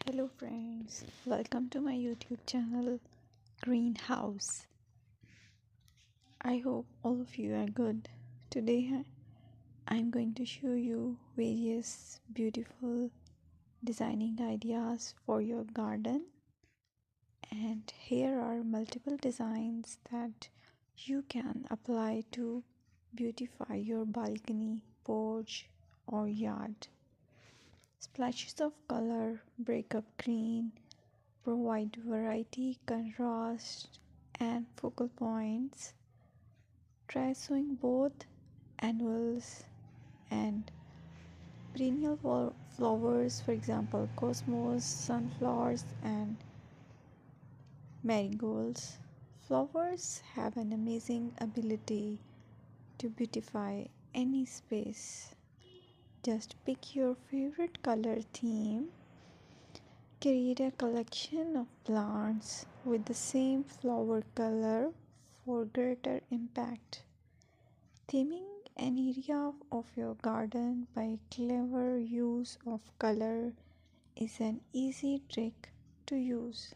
Hello friends, welcome to my YouTube channel Greenhouse. I hope all of you are good. Today I'm going to show you various beautiful designing ideas for your garden, and here are multiple designs that you can apply to beautify your balcony, porch or yard. Splashes of color break up green, provide variety, contrast, and focal points. Try sowing both annuals and perennial flowers, for example, cosmos, sunflowers, and marigolds. Flowers have an amazing ability to beautify any space. Just pick your favorite color theme. Create a collection of plants with the same flower color for greater impact. Theming an area of your garden by clever use of color is an easy trick to use.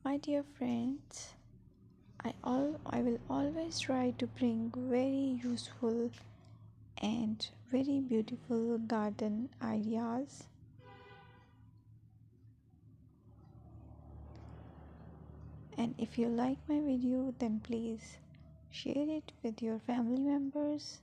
My dear friends, I will always try to bring very useful and very beautiful garden ideas. And if you like my video, then please share it with your family members.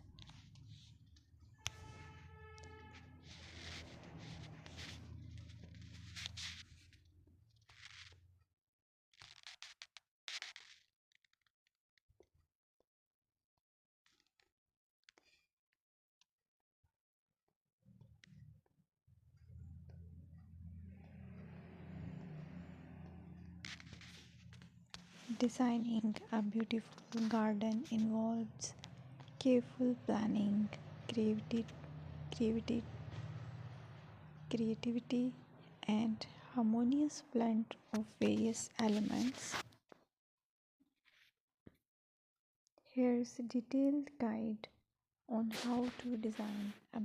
Designing a beautiful garden involves careful planning, creativity, creativity, creativity, and harmonious blend of various elements. Here's a detailed guide on how to design a